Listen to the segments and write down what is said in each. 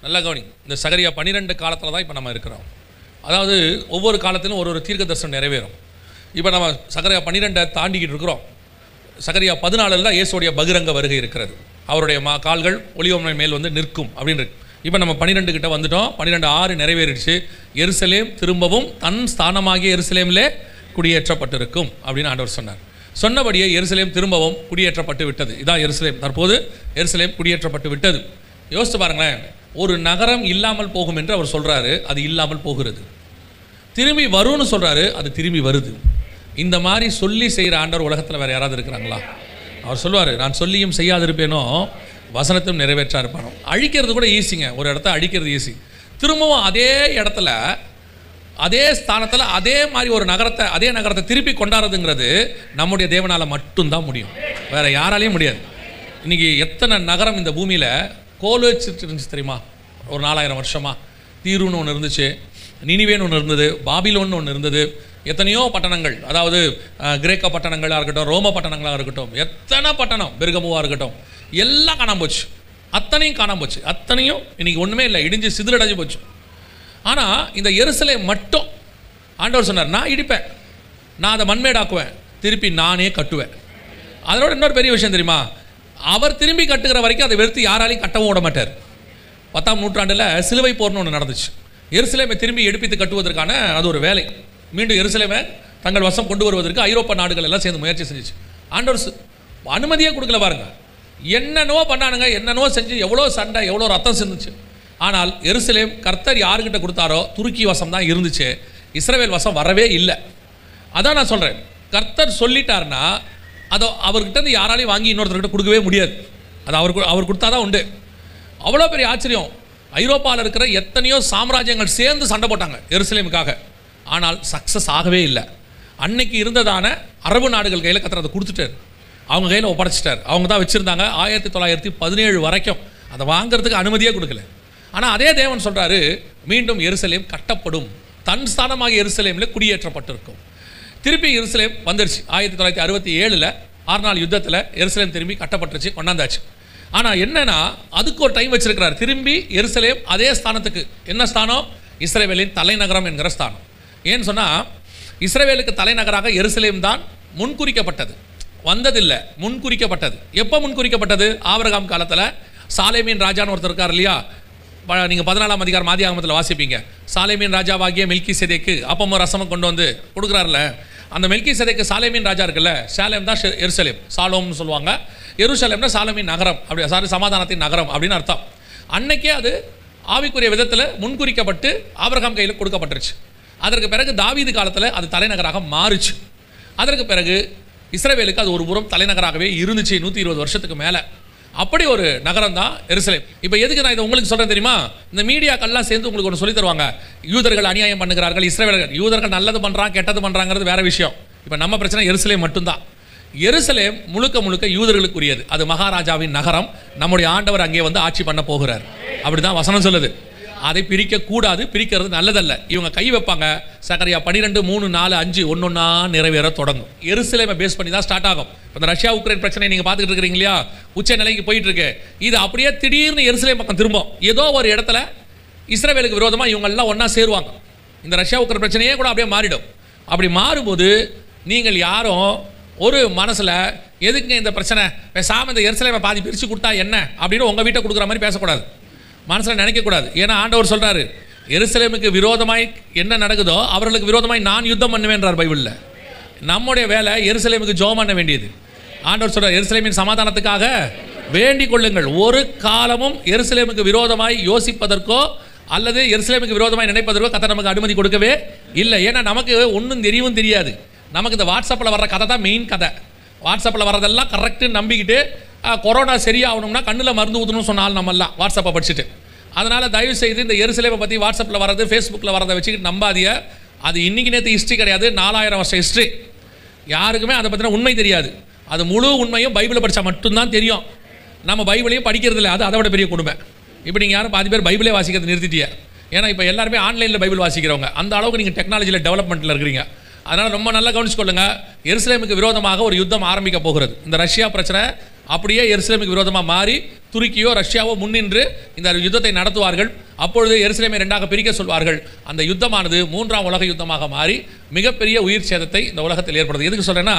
நல்லா கவனி. இந்த சகரியா 12 காலத்தில் தான் இப்போ நம்ம இருக்கிறோம். அதாவது ஒவ்வொரு காலத்திலும் ஒரு தீர்க்க தரிசனம் நிறைவேறும். இப்போ நம்ம சகரியா 12 தாண்டிக்கிட்டு இருக்கிறோம். சகரியா 14 தான் இயேசுடைய பகிரங்க வருகை இருக்கிறது. அவருடைய கால்கள் ஒலிவமலை மேல் வந்து நிற்கும் அப்படின்னு இருக்கு. இப்போ நம்ம 12 கிட்ட வந்துட்டோம். 12:6 நிறைவேறிடுச்சு. எருசலேம் திரும்பவும் தன் ஸ்தானமாகிய எருசலேமிலே குடியேற்றப்பட்டிருக்கும் அப்படின்னு ஆண்டவர் சொன்னார். சொன்னபடியே எருசலேம் திரும்பவும் குடியேற்றப்பட்டு விட்டது. இதான் எருசலேம். தற்போது எருசலேம் குடியேற்றப்பட்டு விட்டது. யோசித்து பாருங்களேன், ஒரு நகரம் இல்லாமல் போகும் என்று அவர் சொல்கிறாரு, அது இல்லாமல் போகிறது. திரும்பி வரும்னு சொல்கிறாரு, அது திரும்பி வருது. இந்த மாதிரி சொல்லி செய்கிற ஆண்டவர் உலகத்தில் வேறு யாராவது இருக்கிறாங்களா? அவர் சொல்லுவார், நான் சொல்லியும் செய்யாதிருப்பேனோ வசனத்தையும் நிறைவேற்றா இருப்பானோ. அழிக்கிறது கூட ஈஸிங்க. ஒரு இடத்த அழிக்கிறது ஈஸி. திரும்பவும் அதே இடத்துல அதே ஸ்தானத்தில் அதே மாதிரி ஒரு நகரத்தை அதே நகரத்தை திருப்பி கொண்டாடுறதுங்கிறது நம்முடைய தேவனால் மட்டும்தான் முடியும், வேறு யாராலையும் முடியாது. இன்றைக்கி எத்தனை நகரம் இந்த பூமியில் கோல் வச்சுட்டு இருந்துச்சு தெரியுமா? ஒரு 4000 வருஷமாக தீருன்னு ஒன்று இருந்துச்சு, நினிவேன்னு ஒன்று இருந்தது, பாபிலோன்னு ஒன்று இருந்தது. எத்தனையோ பட்டணங்கள், அதாவது கிரேக்க பட்டணங்களாக இருக்கட்டும், ரோம பட்டணங்களாக இருக்கட்டும், எத்தனை பட்டணம், பெர்கமுவாக இருக்கட்டும், எல்லாம் காணாமல் போச்சு. அத்தனையும் காணாமல் போச்சு. அத்தனையும் இன்றைக்கி ஒன்றுமே இல்லை, இடிஞ்சு சிதிலடைஞ்சு போச்சு. ஆனால் இந்த எருசலேம் மட்டும் ஆண்டவர் சொன்னார், நான் இடிப்பேன், நான் அதை மண்மேடாக்குவேன், திருப்பி நானே கட்டுவேன். அதோட இன்னொரு பெரிய விஷயம் தெரியுமா? அவர் திரும்பி கட்டுகிற வரைக்கும் அதை வெறுத்து யாராலையும் கட்டவும் விட மாட்டார். 10ஆம் நூற்றாண்டில் சிலுவை போர்னு ஒன்று நடந்துச்சு. எருசலேமை திரும்பி எடுப்பித்து கட்டுவதற்கான அது ஒரு வேலை. மீண்டும் எருசலேமை தங்கள் வசம் கொண்டு வருவதற்கு ஐரோப்பா நாடுகள் எல்லாம் சேர்ந்து முயற்சி செஞ்சிச்சு. ஆண்டவர் அனுமதியே கொடுக்கல பாருங்க. என்னென்னவோ பண்ணானுங்க, என்னென்னவோ செஞ்சு, எவ்வளோ சண்டை, எவ்வளோ ரத்தம் செஞ்சுச்சு. ஆனால் எருசலேம் கர்த்தர் யாருக்கிட்ட கொடுத்தாரோ துருக்கி வசம் தான் இருந்துச்சு, இஸ்ரவேல் வசம் வரவே இல்லை. அதான் நான் சொல்கிறேன், கர்த்தர் சொல்லிட்டார்னா அதை அவர்கிட்ட யாராலையும் வாங்கி இன்னொருத்தர்கிட்ட கொடுக்கவே முடியாது. அது அவர் கொடுத்தா தான் உண்டு. அவ்வளோ பெரிய ஆச்சரியம். ஐரோப்பாவில் இருக்கிற எத்தனையோ சாம்ராஜ்யங்கள் சேர்ந்து சண்டை போட்டாங்க எருசலேமுக்காக. ஆனால் சக்ஸஸ் ஆகவே இல்லை. அன்னைக்கு இருந்ததான அரபு நாடுகள் கையில் கர்த்தர் அதை கொடுத்துட்டார், அவங்க கையில் ஒப்படைச்சிட்டார். அவங்க தான் வச்சுருந்தாங்க 1917 வரைக்கும். அதை வாங்கிறதுக்கு அனுமதியே கொடுக்கல. ஆனால் அதே தேவன் சொல்கிறாரு, மீண்டும் எருசலேம் கட்டப்படும், தன் ஸ்தானமாக எருசலேமில் குடியேற்றப்பட்டிருக்கும். திருப்பி எருசலேம் வந்துருச்சு. 1967 6 நாள் யுத்தத்தில் எருசலேம் திரும்பி கட்டப்பட்டுருச்சு, கொண்டாந்தாச்சு. ஆனால் என்னன்னா, அதுக்கு ஒரு டைம் வச்சிருக்கிறார். திரும்பி எருசலேம் அதே ஸ்தானத்துக்கு, என்ன ஸ்தானம்? இஸ்ரவேலின் தலைநகரம் என்கிற ஸ்தானம். ஏன்னு சொன்னால், இஸ்ரவேலுக்கு தலைநகராக எருசலேம் தான் முன்குறிக்கப்பட்டது, வந்ததில்லை, முன்குறிக்கப்பட்டது. எப்போ முன்குறிக்கப்பட்டது? ஆபிரகாம் காலத்தில் சாலேமின் ராஜான்னு ஒருத்தர் இருக்கார் இல்லையா? நீங்கள் 14ஆம் அதிகாரம் ஆதியாகமத்தில் வாசிப்பீங்க. சாலேமின் ராஜாவாகிய மெல்கிசேதேக்கு அப்பமும் ரசமும் கொண்டு வந்து கொடுக்குறாருல, அந்த மெல்கிசேதேக்கு சாலேமின் ராஜா இருக்குல்ல, சாலேம் தான் எருசலேம், சாலோம்னு சொல்லுவாங்க. எருசலேம்னா சாலேமின் நகரம், அப்படி சமாதானத்தின் நகரம் அப்படின்னு அர்த்தம். அன்னைக்கே அது ஆவிக்குரிய விதத்தில் முன்குறிக்கப்பட்டு ஆபிரகாம் கையில் கொடுக்கப்பட்டுருச்சு. அதற்கு பிறகு தாவீது காலத்தில் அது தலைநகராக மாறுச்சு. அதற்கு பிறகு இஸ்ரவேலுக்கு அது ஒரு புறம் தலைநகராகவே இருந்துச்சு 120 வருஷத்துக்கு மேலே. அப்படி ஒரு நகரம் தான் எருசலேம். இப்போ எதுக்கு நான் இதை உங்களுக்கு சொல்கிறேன் தெரியுமா? இந்த மீடியாக்கள்லாம் சேர்ந்து உங்களுக்கு ஒன்று சொல்லி தருவாங்க. யூதர்கள் அநியாயம் பண்ணுகிறார்கள், இஸ்ரவேலர்கள். யூதர்கள் நல்லது பண்ணுறாங்க, கெட்டது பண்ணுறாங்கிறது வேற விஷயம். இப்போ நம்ம பிரச்சனை எருசலேம் மட்டும்தான். எருசலேம் முழுக்க முழுக்க யூதர்களுக்குரியது. அது மகாராஜாவின் நகரம். நம்முடைய ஆண்டவர் அங்கே வந்து ஆட்சி பண்ண போகிறார். அப்படி தான் வசனம் சொல்லுது. அதை பிரிக்கக்கூடாது, பிரிக்கிறது நல்லதல்ல. இவங்க கை வைப்பாங்க. சகரியா 12, 3, 4, 5 ஒன்னொன்னா நிறைவேற தொடங்கும். எருசலேமை பேஸ் பண்ணி தான் ஸ்டார்ட் ஆகும். இப்போ இந்த ரஷ்யா உக்ரைன் பிரச்சனை நீங்கள் பார்த்துக்கிட்டு இருக்கிறீங்க இல்லையா? உச்ச நிலைக்கு போயிட்டு இருக்கு. இது அப்படியே திடீர்னு எருசலேம் பக்கம் திரும்பும். ஏதோ ஒரு இடத்துல இஸ்ரவேலுக்கு விரோதமாக இவங்க எல்லாம் ஒன்றா சேருவாங்க. இந்த ரஷ்யா உக்ரைன் பிரச்சனையே கூட அப்படியே மாறிடும். அப்படி மாறும்போது நீங்கள் யாரும் ஒரு மனசில் எதுக்குங்க இந்த பிரச்சனை, பேசாமல் இந்த எருசலேமை பாதி பிரித்து கொடுத்தா என்ன அப்படின்னு உங்கள் வீட்டை கொடுக்குற மாதிரி பேசக்கூடாது, மனசில் நினைக்கக்கூடாது. ஏன்னா ஆண்டவர் சொல்கிறாரு, எருசலேமுக்கு விரோதமாய் என்ன நடக்குதோ அவர்களுக்கு விரோதமாய் நான் யுத்தம் பண்ணுவேன்றார் பைபிளில். நம்முடைய வேலை எருசலேமுக்கு ஜெபம் பண்ண வேண்டியது. ஆண்டவர் சொல்கிறார், எருசலேமின் சமாதானத்துக்காக வேண்டிக் கொள்ளுங்கள். ஒரு காலமும் எருசலேமுக்கு விரோதமாய் யோசிப்பதற்கோ அல்லது எருசலேமுக்கு விரோதமாய் நினைப்பதற்கோ கர்த்தர் நமக்கு அனுமதி கொடுக்கவே இல்லை. ஏன்னா நமக்கு ஒன்றும் தெரியவும் தெரியாது. நமக்கு இந்த வாட்ஸ்அப்பில் வர்ற கதை தான் மெயின் கதை. வாட்ஸ்அப்பில் வர்றதெல்லாம் கரெக்டுன்னு நம்பிக்கிட்டு கொரோனா சரியாகணும்னா கண்ணில் மருந்து ஊற்றணும்னு சொன்னால் நம்மெல்லாம் வாட்ஸ்அப்பை படிச்சுட்டு. அதனால் தயவு செய்து இந்த எருசலேமை பற்றி வாட்ஸ்அப்பில் வர்றது, ஃபேஸ்புக்கில் வர்றதை வச்சுக்கிட்டு நம்பாதிய. அது இன்றைக்கி நேற்று ஹிஸ்ட்ரி கிடையாது, 4000 வருஷம் ஹிஸ்ட்ரி. யாருக்குமே அதை பற்றின உண்மை தெரியாது. அது முழு உண்மையும் பைபிளை படித்தா மட்டும்தான் தெரியும். நம்ம பைபிளையும் படிக்கிறது இல்லை, அது அதை விட பெரிய கொடுமை. இப்போ நீங்கள் யாரும் பாதி பேர் பைபிளே வாசிக்கிறது நிறுத்திட்டியா? ஏன்னா இப்போ எல்லாருமே ஆன்லைனில் பைபிள் வாசிக்கிறவங்க. அந்த அளவுக்கு நீங்கள் டெக்னாலஜியில் டெவலப்மெண்ட்டில் இருக்கிறீங்க. அதனால் ரொம்ப நல்லா கவனிச்சுக்கொள்ளுங்க. எருசலேமுக்கு விரோதமாக ஒரு யுத்தம் ஆரம்பிக்க போகிறது. இந்த ரஷ்யா பிரச்சனை அப்படியே எருசலேமுக்கு விரோதமாக மாறி துருக்கியோ ரஷ்யாவோ முன்னின்று இந்த யுத்தத்தை நடத்துவார்கள். அப்பொழுது எருசலேமை 2ஆக பிரிக்க சொல்வார்கள். அந்த யுத்தமானது 3ஆம் உலக யுத்தமாக மாறி மிகப்பெரிய உயிர் சேதத்தை இந்த உலகத்தில் ஏற்படுது. எதுக்கு சொல்கிறேன்னா,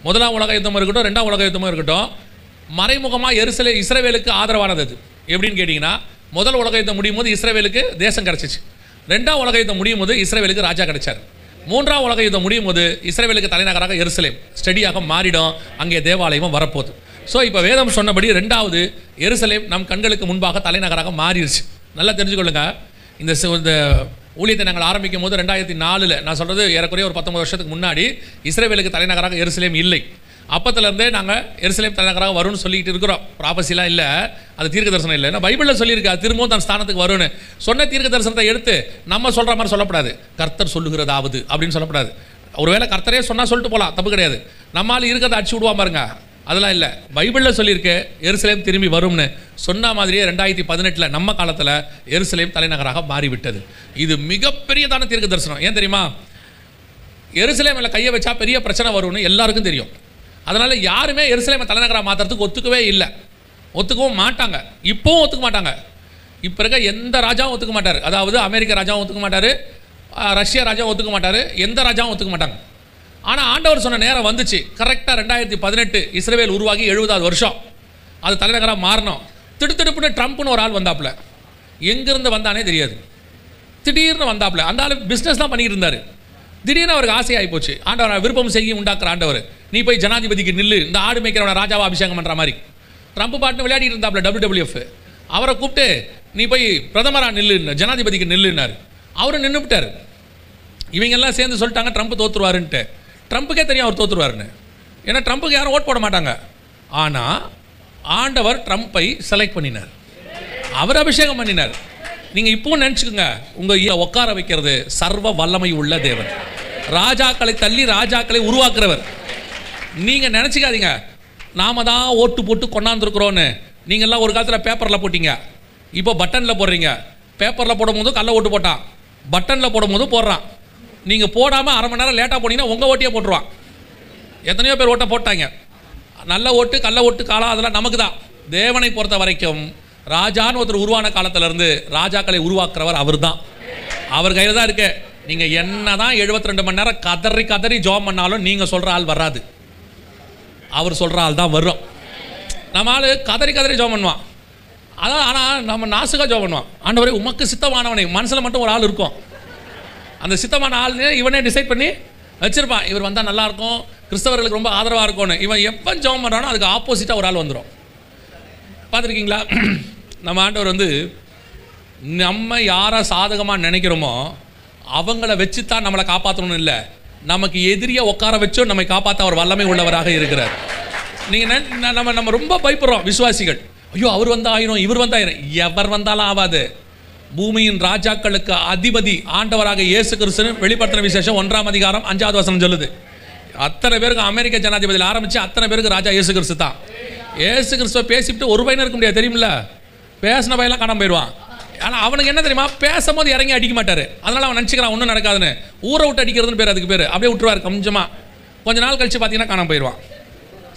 1ஆம் உலக யுத்தமும் இருக்கட்டும், 2ஆம் உலக யுத்தமும் இருக்கட்டும், மறைமுகமாக இஸ்ரவேலுக்கு ஆதரவானது. அது எப்படின்னு கேட்டிங்கன்னா, முதல் உலக யுத்தம் முடியும் போது இஸ்ரவேலுக்கு தேசம் கிடச்சிச்சு. 2ஆம் உலக யுத்தம் முடியும் போது இஸ்ரவேலுக்கு ராஜா கிடைச்சார். 3ஆம் உலக யுத்தம் முடியும் போது இஸ்ரவேலுக்கு தலைநகராக எருசலேம் ஸ்டடியாக மாறிடும். அங்கே தேவாலயமும் வரப்போகுது. ஸோ இப்போ வேதம் சொன்னபடி 2வது எருசலேம் நம் கண்களுக்கு முன்பாக தலைநகராக மாறிடுச்சு. நல்லா தெரிஞ்சுக்கொள்ளுங்க. இந்த ஊழியத்தை நாங்கள் ஆரம்பிக்கும் போது 2004 நான் சொல்கிறது ஏறக்குறைய ஒரு 19 வருஷத்துக்கு முன்னாடி இஸ்ரவேலுக்கு தலைநகராக எருசலேம் இல்லை. அப்பத்துலேருந்தே நாங்கள் எருசலேம் தலைநகராக வரும்னு சொல்லிக்கிட்டு இருக்கிறோம். ப்ராபஸிலாம் இல்லை, அது தீர்க்க தரிசனம் இல்லை. நான் பைபிளில் சொல்லியிருக்கேன் திரும்பவும் தன் ஸ்தானத்துக்கு வரும்னு. சொன்ன தீர்க்க தரிசனத்தை எடுத்து நம்ம சொல்கிற மாதிரி சொல்லப்படாது. கர்த்தர் சொல்லுகிறதாவது அப்படின்னு சொல்லப்படாது. ஒருவேளை கர்த்தரே சொன்னால் சொல்லிட்டு போகலாம், தப்பு கிடையாது. நம்மளால் இருக்கிறத அடிச்சு விடுவா பாருங்க, அதெல்லாம் இல்லை. பைபிளில் சொல்லியிருக்கேன் எருசலேம் திரும்பி வரும்னு. சொன்ன மாதிரியே 2018 நம்ம காலத்தில் எருசலேம் தலைநகராக மாறிவிட்டது. இது மிகப்பெரியதான தீர்க்க தரிசனம். ஏன் தெரியுமா? எருசலேமில் கையை வச்சா பெரிய பிரச்சனை வரும்னு எல்லாருக்கும் தெரியும். அதனால் யாருமே எருசலேமை தலைநகராக மாற்றுறதுக்கு ஒத்துக்கவே இல்லை, ஒத்துக்கவும் மாட்டாங்க. இப்போவும் ஒத்துக்க மாட்டாங்க. இப்போ இருக்க எந்த ராஜாவும் ஒத்துக்க மாட்டார். அதாவது அமெரிக்க ராஜாவும் ஒத்துக்க மாட்டார், ரஷ்யா ராஜாவும் ஒத்துக்க மாட்டார், எந்த ராஜாவும் ஒத்துக்க மாட்டாங்க. ஆனால் ஆண்டவர் சொன்ன நேரம் வந்துச்சு. கரெக்டாக 2018 இஸ்ரவேல் உருவாகி 70வது வருஷம் அது தலைநகராக மாறணும். திடுத்திடுப்புன்னு ட்ரம்ப்னு ஒரு ஆள் வந்தாப்புல. எங்கேருந்து வந்தானே தெரியாது, திடீர்னு வந்தாப்புல. அந்த ஆள் பிஸ்னஸ் தான் பண்ணிட்டு இருந்தார். திடீர்னு அவருக்கு ஆசையாகி போச்சு. ஆண்டவர் விருப்பம் செய்ய உண்டாக்குற ஆண்டவர், நீ போய் ஜனாதிபதிக்கு நில்லு, இந்த ஆடு மேய்க்கிறவன ராஜாவை அபிஷேகம் பண்ணுற மாதிரி. ட்ரம்ப் பாட்டுன்னு விளையாடிட்டு இருந்தாப்புல WWF. அவரை கூப்பிட்டு நீ போய் பிரதமராக நில்லுன்னு, ஜனாதிபதிக்கு நில்லுன்னாரு. அவரும் நின்றுவிட்டார். இவங்கெல்லாம் சேர்ந்து சொல்லிட்டாங்க ட்ரம்ப் தோற்றுருவாருன்ட்டு. ட்ரம்ப்புக்கே தெரியும் அவர் தோற்றுருவாருன்னு. ஏன்னா ட்ரம்ப்புக்கு யாரும் ஓட் போட மாட்டாங்க. ஆனால் ஆண்டவர் ட்ரம்ப்பை செலக்ட் பண்ணினார், அவர் அபிஷேகம் பண்ணினார். நீங்கள் இப்பவும் நினச்சிக்கோங்க, உங்கள் உட்கார வைக்கிறது சர்வ வல்லமை உள்ள தேவன். ராஜாக்களை தள்ளி ராஜாக்களை உருவாக்குறவர். நீங்கள் நினச்சிக்காதீங்க நாம தான் ஓட்டு போட்டு கொண்டாந்துருக்குறோன்னு. நீங்கள்லாம் ஒரு காலத்தில் பேப்பரில் போட்டிங்க, இப்போ பட்டனில் போடுறீங்க. பேப்பரில் போடும் போது கள்ள ஓட்டு போட்டான், பட்டனில் போடும் போது போடுறான். நீங்கள் போடாமல் அரை மணி நேரம் லேட்டாக போனீங்கன்னா உங்கள் ஓட்டியே போட்டுருவான். எத்தனையோ பேர் ஓட்டை போட்டாங்க. நல்ல ஓட்டு கள்ள ஓட்டு காலம் அதெல்லாம் நமக்கு தான். தேவனை பொறுத்த வரைக்கும் ராஜான்னு ஒருத்தர் உருவான காலத்திலேருந்து ராஜாக்களை உருவாக்குறவர் அவர் தான். அவர் கையில் தான் இருக்கு. நீங்கள் என்ன தான் 72 மணி நேரம் கதறி கதறி ஜோம் பண்ணாலும் நீங்கள் சொல்கிற ஆள் வராது, அவர் சொல்கிற ஆள் தான் வரும். நம்ம ஆள் கதறி கதறி ஜோம் பண்ணுவான். அதான் ஆனால் நம்ம நாசுக்காக ஜோம் பண்ணுவான். ஆண்டவரே உமக்கு சித்தமானவனை. மனசில் மட்டும் ஒரு ஆள் இருக்கும், அந்த சித்தமான ஆள் இவனே டிசைட் பண்ணி வச்சிருப்பான். இவர் வந்தால் நல்லாயிருக்கும், கிறிஸ்தவர்களுக்கு ரொம்ப ஆதரவாக இருக்கும்னு. இவன் எப்போ ஜெபம் பண்ணுறானோ அதுக்கு ஆப்போசிட்டாக ஒரு ஆள் வந்துடும். பார்த்துருக்கீங்களா? நம்ம ஆண்டவர் நம்ம யாரை சாதகமாக நினைக்கிறோமோ அவங்கள வச்சு தான் நம்மளை காப்பாற்றணும்னு இல்லை, நமக்கு எதிரியை உட்கார வச்சோ நம்மை காப்பாற்ற அவர் வல்லமை உள்ளவராக இருக்கிறார். நீங்கள் நம்ம ரொம்ப பயப்படுறோம் விசுவாசிகள். ஐயோ அவர் வந்தால் ஆயிரும், இவர் வந்தாயிரும். எவர் வந்தாலும் ஆகாது. பூமியின் ராஜாக்களுக்கு அதிபதி ஆண்டவராக இயேசு கிறிஸ்து வெளிப்படுத்தின விசேஷம் 1ஆம் அதிகாரம் 5வது வசனம் சொல்லுது. அத்தனை பேருக்கு அமெரிக்க ஜனாதிபதியில் ஆரம்பித்து அத்தனை பேருக்கு ராஜா இயேசு கிறிஸ்து தான். இயேசு கிறிஸ்துவை பேசிவிட்டு ஒரு பையன் இருக்க முடியாது, தெரியுமில்ல? பேசின பையெல்லாம் காணாம போயிடுவான். ஆனால் அவனுக்கு என்ன தெரியுமா, பேசும்போது இறங்கி அடிக்க மாட்டார். அதனால் அவன் நினச்சிக்கிறான் ஒன்றும் நடக்காதுன்னு. ஊரை விட்டு அடிக்கிறதுன்னு பேர், அதுக்கு பேர். அப்படியே விட்டுருவார் கொஞ்ச நாள் கழித்து பார்த்தீங்கன்னா காணாம போயிடுவான்.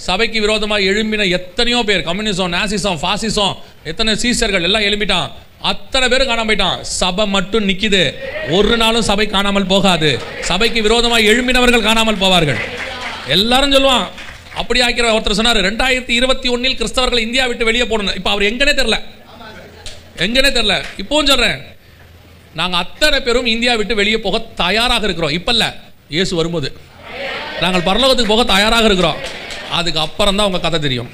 சபைக்கு விரோதமாக எழும்பின எத்தனையோ பேர், கம்யூனிசம், நாசிசம், பாசிசம், எத்தனை சீசர்கள் எல்லாம் எழுப்பிட்டான். அத்தனை பேரும் காணாம போயிட்டான். சபை மட்டும் நிற்கிது. ஒரு நாளும் சபை காணாமல் போகாது. சபைக்கு விரோதமாக எழும்பினவர்கள் காணாமல் போவார்கள். எல்லாரும் சொல்லுவான். அப்படி ஆக்கிற ஒருத்தர் சொன்னார், 2021 கிறிஸ்தவர்கள் இந்தியா விட்டு வெளியே போடணும். இப்போ அவர் எங்கன்னே தெரில. இப்போவும் சொல்கிறேன், நாங்கள் அத்தனை பேரும் இந்தியா விட்டு வெளியே போக தயாராக இருக்கிறோம். இப்போ இல்லை, இயேசு வரும்போது நாங்கள் பரலோகத்துக்கு போக தயாராக இருக்கிறோம். அதுக்கு அப்புறம் தான் உங்கள் கதை தெரியும்.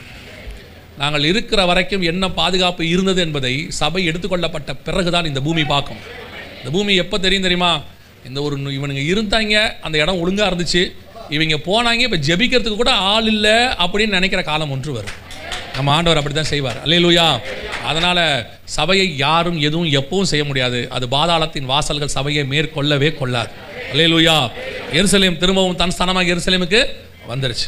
நாங்கள் இருக்கிற வரைக்கும் என்ன பாதுகாப்பு இருந்தது என்பதை சபை எடுத்துக்கொள்ளப்பட்ட பிறகுதான் இந்த பூமி பார்க்கும். இந்த பூமி எப்போ தெரியுமா? இந்த ஒரு இவனுங்க இருந்தாங்க, அந்த இடம் ஒழுங்காக இருந்துச்சு, இவங்க போனாங்க, இப்போ ஜெபிக்கிறதுக்கு கூட ஆள் இல்லை அப்படின்னு நினைக்கிற காலம் ஒன்று வரும். நம்ம ஆண்டவர் அப்படி தான் செய்வார். அல்லேலூயா. அதனால் சபையை யாரும் எதுவும் எப்பவும் செய்ய முடியாது. அது பாதாளத்தின் வாசல்கள் சபையை மேற்கொள்ளவே கொள்ளாது. அல்லேலூயா. எருசலேம் திரும்பவும் தன் ஸ்தானமாக எருசலேமுக்கு வந்துருச்சு.